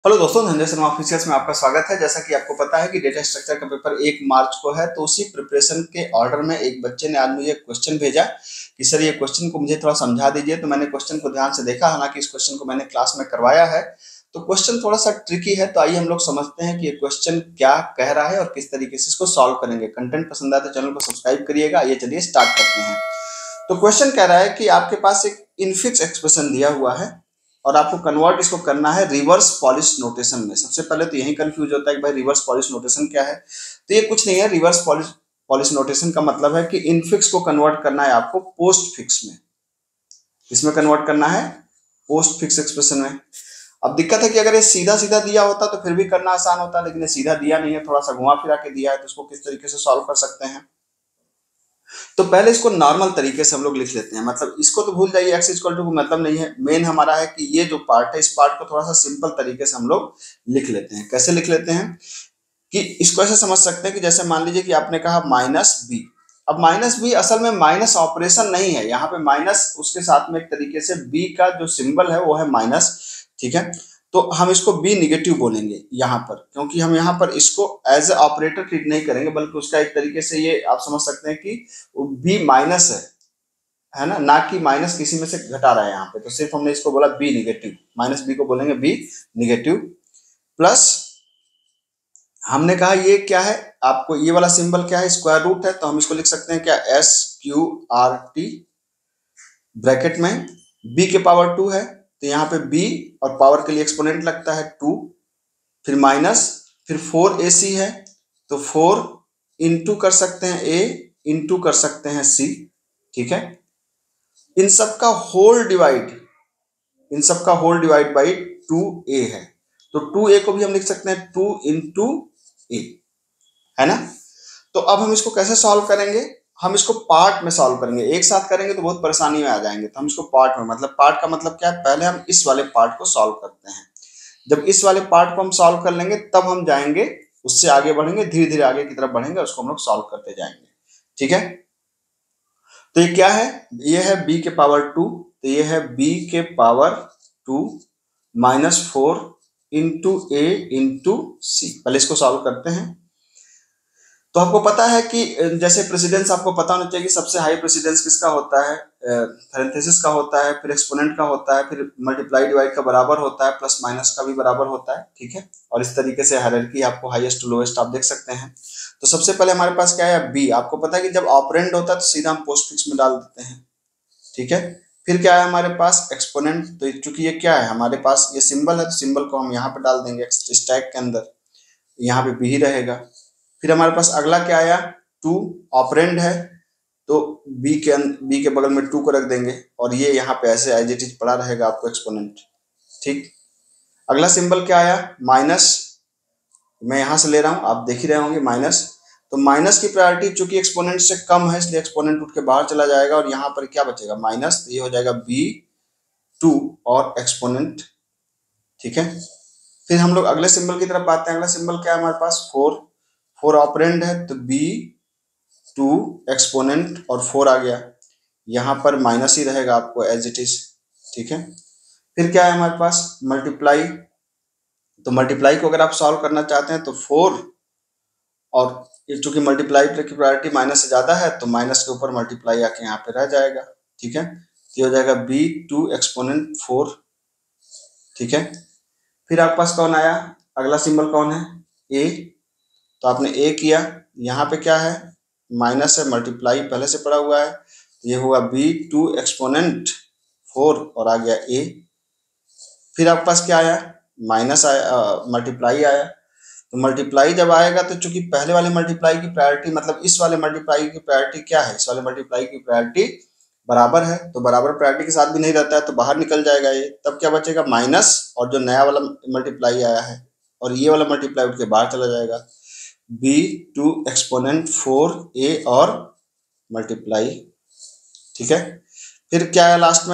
Hello दोस्तों, Dhananjay Sharma officials में आपका स्वागत है। जैसा कि आपको पता है कि डेटा स्ट्रक्चर का पेपर 1 मार्च को है, तो उसी प्रिपरेशन के ऑर्डर में एक बच्चे ने आज मुझे क्वेश्चन भेजा कि सर ये क्वेश्चन को मुझे थोड़ा समझा दीजिए। तो मैंने क्वेश्चन को ध्यान से देखा, हालांकि इस क्वेश्चन को मैंने क्लास में करवाया है। तो क्वेश्चन थोड़ा सा ट्रिकी है, तो आइए हम लोग समझते हैं कि ये क्वेश्चन क्या कह रहा है और किस तरीके से इसको सॉल्व करेंगे। कंटेंट पसंद आए तो चैनल को सब्सक्राइब करिएगा। आइए चलिए स्टार्ट करते हैं। तो क्वेश्चन कह रहा है कि आपके पास एक इनफिक्स एक्सप्रेशन दिया हुआ है और आपको कन्वर्ट इसको करना है रिवर्स पॉलिश नोटेशन में। सबसे पहले तो यही कंफ्यूज होता है कि भाई रिवर्स पॉलिश नोटेशन क्या है। तो ये कुछ नहीं है। रिवर्स पॉलिश नोटेशन का मतलब है कि इनफिक्स को कन्वर्ट करना है आपको पोस्ट फिक्स में। इसमें कन्वर्ट करना है पोस्ट फिक्स एक्सप्रेशन में। अब दिक्कत है कि अगर ये सीधा सीधा दिया होता तो फिर भी करना आसान होता, लेकिन ये सीधा दिया नहीं है, थोड़ा सा घुमा फिरा के दिया है। तो इसको किस तरीके से सॉल्व कर सकते हैं। तो पहले इसको नॉर्मल तरीके से हम लोग लिख लेते हैं। मतलब इसको तो भूल जाइए, एक्स इक्वल टू को मतलब नहीं है। मेन हमारा है कि ये जो पार्ट है, इस पार्ट को थोड़ा सा सिंपल तरीके से हम लोग लिख लेते हैं। कैसे लिख लेते हैं कि इसको ऐसे समझ सकते हैं कि जैसे मान लीजिए कि आपने कहा माइनस बी। अब माइनस बी असल में माइनस ऑपरेशन नहीं है, यहाँ पे माइनस उसके साथ में एक तरीके से बी का जो सिंबल है वो है माइनस। ठीक है, तो हम इसको बी निगेटिव बोलेंगे यहाँ पर, क्योंकि हम यहाँ पर इसको एज ए ऑपरेटर ट्रीट नहीं करेंगे, बल्कि उसका एक तरीके से ये आप समझ सकते हैं कि बी माइनस है ना कि माइनस किसी में से घटा रहा है यहाँ पे। तो सिर्फ हमने इसको बोला बी निगेटिव, माइनस बी को बोलेंगे बी निगेटिव। प्लस हमने कहा ये क्या है, आपको ये वाला सिंबल क्या है, स्क्वायर रूट है। तो हम इसको लिख सकते हैं क्या, S Q R T bracket में बी के पावर 2 है। तो यहाँ पे b और पावर के लिए एक्सपोनेंट लगता है 2, फिर माइनस, फिर 4ac है तो 4 इंटू कर सकते हैं a इंटू कर सकते हैं c। ठीक है, इन सब का होल डिवाइड बाई 2a है। तो 2a को भी हम लिख सकते हैं 2 इंटू a, है ना। तो अब हम इसको कैसे सॉल्व करेंगे, हम इसको पार्ट में सॉल्व करेंगे। एक साथ करेंगे तो बहुत परेशानी में आ जाएंगे। तो हम इसको पार्ट में, मतलब पार्ट का मतलब क्या है, पहले हम इस वाले पार्ट को सॉल्व करते हैं। जब इस वाले पार्ट को हम सॉल्व कर लेंगे तब हम जाएंगे, उससे आगे बढ़ेंगे, धीरे धीरे आगे की तरफ बढ़ेंगे, उसको हम लोग सॉल्व करते जाएंगे। ठीक है, तो ये क्या है, ये है b के पावर 2। तो ये है b के पावर 2 माइनस 4 इंटू ए इंटू सी। पहले इसको सॉल्व करते हैं। तो आपको पता है कि जैसे प्रेसिडेंस आपको पता होना चाहिए कि सबसे हाई प्रेसिडेंस किसका होता है, पैरेंथेसिस का होता है, फिर एक्सपोनेंट का होता है, फिर मल्टीप्लाई डिवाइड का बराबर होता है, प्लस माइनस का भी बराबर होता है। ठीक है, और इस तरीके से हायरार्की आपको हाईएस्ट टू लोएस्ट आप देख सकते हैं। तो सबसे पहले हमारे पास क्या है, बी। आपको पता है कि जब ऑपरेंड होता है तो सीधा हम पोस्ट फिक्स में डाल देते हैं। ठीक है, फिर क्या है हमारे पास एक्सपोनेंट। तो चूंकि ये क्या है, हमारे पास ये सिंबल है, तो सिंबल को हम यहाँ पे डाल देंगे स्टैक के अंदर, यहाँ पे बी ही रहेगा। फिर हमारे पास अगला क्या आया, 2 ऑपरेंड है, तो बी के बगल में 2 को रख देंगे और ये यहाँ पे ऐसे एज इट इज पड़ा रहेगा आपको एक्सपोनेंट। ठीक, अगला सिंबल क्या आया, माइनस। मैं यहाँ से ले रहा हूँ, आप देख ही रहे होंगे माइनस। तो माइनस की प्रायोरिटी चूंकि एक्सपोनेंट से कम है, इसलिए एक्सपोनेंट उठ के बाहर चला जाएगा और यहाँ पर क्या बचेगा, माइनस। तो ये हो जाएगा b2 और एक्सपोनेंट। ठीक है, फिर हम लोग अगले सिंबल की तरफ आते हैं। अगला सिंबल क्या है हमारे पास, 4 ऑपरेंड है, तो b2 एक्सपोनेंट और 4 आ गया, यहाँ पर माइनस ही रहेगा आपको एज इट इज। ठीक है, फिर क्या है हमारे पास, मल्टीप्लाई। तो मल्टीप्लाई को अगर आप सॉल्व करना चाहते हैं तो 4, और चूंकि मल्टीप्लाई की प्रायोरिटी माइनस से ज्यादा है तो माइनस के ऊपर मल्टीप्लाई आके यहाँ पे रह जाएगा। ठीक है, तो ये हो जाएगा b2 एक्सपोनेंट 4। ठीक है, फिर आपके पास कौन आया, अगला सिंबल कौन है, a। तो आपने a किया, यहाँ पे क्या है, माइनस है, मल्टीप्लाई पहले से पड़ा हुआ है, तो ये हुआ b2 एक्सपोनेंट 4 और आ गया a। फिर आपके पास क्या आया, माइनस आया, मल्टीप्लाई आया। तो मल्टीप्लाई जब आएगा तो चूंकि पहले वाले मल्टीप्लाई की प्रायोरिटी, मतलब इस वाले मल्टीप्लाई की प्रायोरिटी क्या है, इस वाले मल्टीप्लाई की प्रायोरिटी बराबर है, तो बराबर प्रायोरिटी के साथ भी नहीं रहता है तो बाहर निकल जाएगा ये। तब क्या बचेगा, माइनस, और जो नया वाला मल्टीप्लाई आया है और ये वाला मल्टीप्लाई उठ के बाहर चला जाएगा, b2 एक्सपोनेंट 4a और मल्टीप्लाई। ठीक है, फिर क्या है लास्ट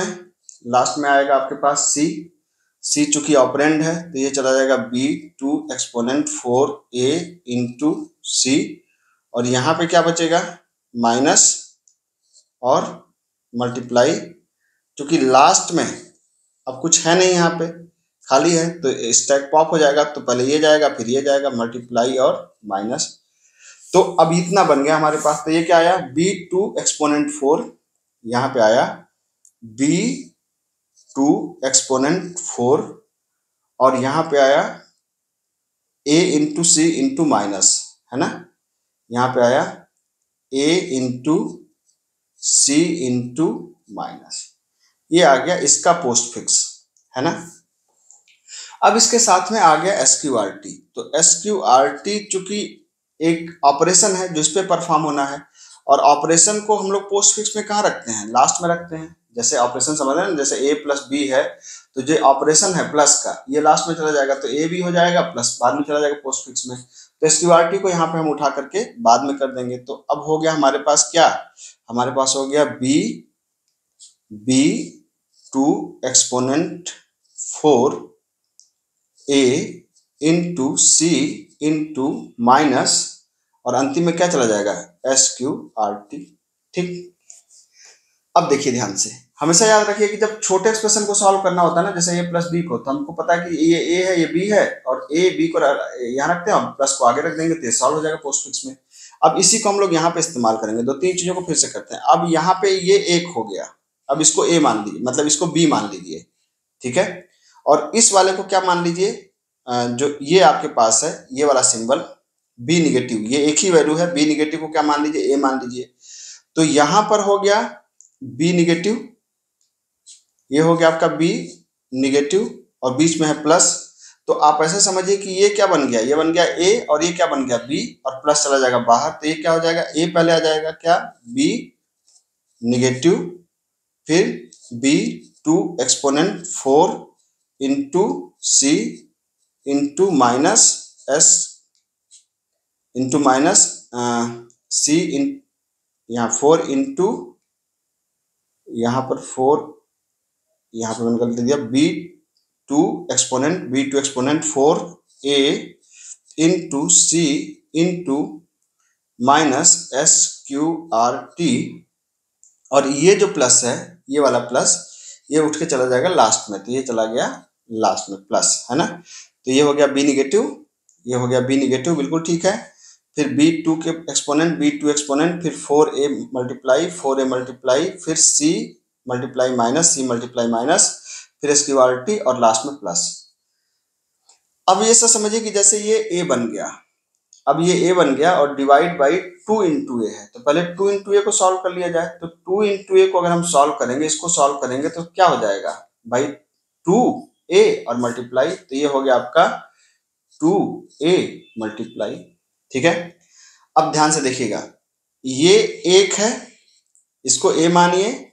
में आएगा आपके पास c चूंकि ऑपरेंड है तो ये चला जाएगा b2 exponent 4a into c, और यहाँ पे क्या बचेगा, माइनस और मल्टीप्लाई। चूंकि लास्ट में अब कुछ है नहीं यहाँ पे, खाली है तो स्टैक पॉप हो जाएगा, तो पहले ये जाएगा फिर ये जाएगा, मल्टीप्लाई और माइनस। तो अब इतना बन गया हमारे पास। तो ये क्या आया, b2 एक्सपोनेंट 4, यहाँ पे आया b2 एक्सपोनेंट 4, और यहाँ पे आया a into C into minus, है ना, यहाँ पे आया a into C into minus. ये आ गया इसका पोस्ट फिक्स, है ना। अब इसके साथ में आ गया एसक्यूआरटी। तो एसक्यूआरटी चूंकि एक ऑपरेशन है जो इस पे परफॉर्म होना है, और ऑपरेशन को हम लोग पोस्ट फिक्स में कहाँ रखते हैं, लास्ट में रखते हैं। जैसे ऑपरेशन समझ रहे हैं, जैसे a प्लस बी है, तो जो ऑपरेशन है प्लस का, ये लास्ट में चला जाएगा, तो a भी हो जाएगा प्लस बाद में चला जाएगा पोस्ट फिक्स में। तो एसक्यूआरटी को यहाँ पे हम उठा करके बाद में कर देंगे। तो अब हो गया हमारे पास क्या, हमारे पास हो गया b2 exponent 4 a into C into minus, और अंतिम में क्या चला जाएगा, एसक्यूआरटी। ठीक, अब देखिए ध्यान से, हमेशा याद रखिए कि जब छोटे एक्सप्रेशन को सॉल्व करना होता है ना, जैसे a प्लस बी को, तो हमको पता है कि ये a है ये b है, और a b को यहाँ रखते हैं, हम प्लस को आगे रख देंगे तो ये सॉल्व हो जाएगा पोस्ट फिक्स में। अब इसी को हम लोग यहाँ पे इस्तेमाल करेंगे, दो तीन चीजों को फिर से करते हैं। अब यहाँ पे ये एक हो गया, अब इसको a मान लीजिए, मतलब इसको b मान लीजिए, ठीक है। और इस वाले को क्या मान लीजिए, जो ये आपके पास है ये वाला सिंबल b निगेटिव, ये एक ही वैल्यू है, b निगेटिव को क्या मान लीजिए, a मान लीजिए। तो यहां पर हो गया b निगेटिव, ये हो गया आपका b निगेटिव, और बीच में है प्लस। तो आप ऐसे समझिए कि ये क्या बन गया, ये बन गया a, और ये क्या बन गया b, और प्लस चला जाएगा बाहर, तो ये क्या हो जाएगा, a पहले आ जाएगा क्या, b निगेटिव, फिर b2 exponent 4 into C into minus S into minus C in, यहाँ 4 इंटू, यहाँ पर 4, यहाँ पर मैंने गलती दिया, b2 exponent 4 a into C into minus SQRT, और ये जो प्लस है, ये वाला प्लस, ये उठ के चला जाएगा लास्ट में, तो ये चला गया लास्ट में प्लस, है ना। तो ये हो गया b निगेटिव, ये हो गया b निगेटिव, बिल्कुल ठीक है। फिर b2 के एक्सपोनेंट, b2 एक्सपोनेंट, फिर 4a मल्टीप्लाई, फिर c multiply minus, c multiply minus, फिर SQRT, और लास्ट में प्लस। अब ये सब समझिए कि जैसे ये a बन गया, अब ये a बन गया और डिवाइड बाई 2 इंटू ए है, तो पहले 2 इंटू ए को सॉल्व कर लिया जाए। तो 2 इंटू ए को अगर हम सॉल्व करेंगे, इसको सॉल्व करेंगे, तो क्या हो जाएगा भाई, 2a और मल्टीप्लाई, तो ये हो गया आपका 2a मल्टीप्लाई, ठीक है। अब ध्यान से देखिएगा, ये एक है, इसको a मानिए,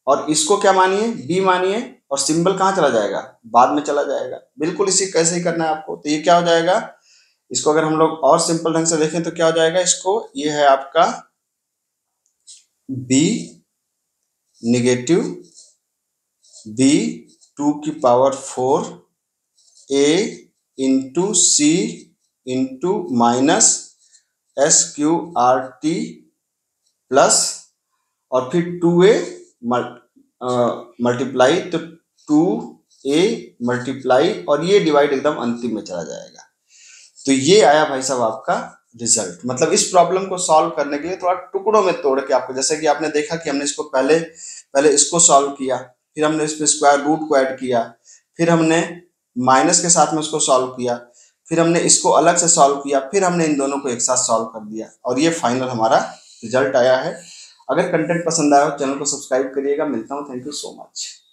और इसको क्या मानिए, b मानिए, और सिंबल कहाँ चला जाएगा, बाद में चला जाएगा। बिल्कुल इसी कैसे ही करना है आपको। तो ये क्या हो जाएगा, इसको अगर हम लोग और सिंपल ढंग से देखें तो क्या हो जाएगा, इसको, ये है आपका b निगेटिव, b2 की power 4 a into C into minus SQRT plus, और फिर 2a मल्टीप्लाई, तो 2a मल्टीप्लाई, और ये डिवाइड एकदम अंतिम में चला जाएगा। तो ये आया भाई साहब आपका रिजल्ट। मतलब इस प्रॉब्लम को सॉल्व करने के लिए थोड़ा टुकड़ों में तोड़ के आपको, जैसे कि आपने देखा कि हमने इसको पहले इसको सॉल्व किया, फिर हमने इस पे स्क्वायर रूट को ऐड किया, फिर हमने माइनस के साथ में उसको सॉल्व किया, फिर हमने इसको अलग से सॉल्व किया, फिर हमने इन दोनों को एक साथ सॉल्व कर दिया, और ये फाइनल हमारा रिजल्ट आया है। अगर कंटेंट पसंद आया हो चैनल को सब्सक्राइब करिएगा। मिलता हूँ, थैंक यू सो मच।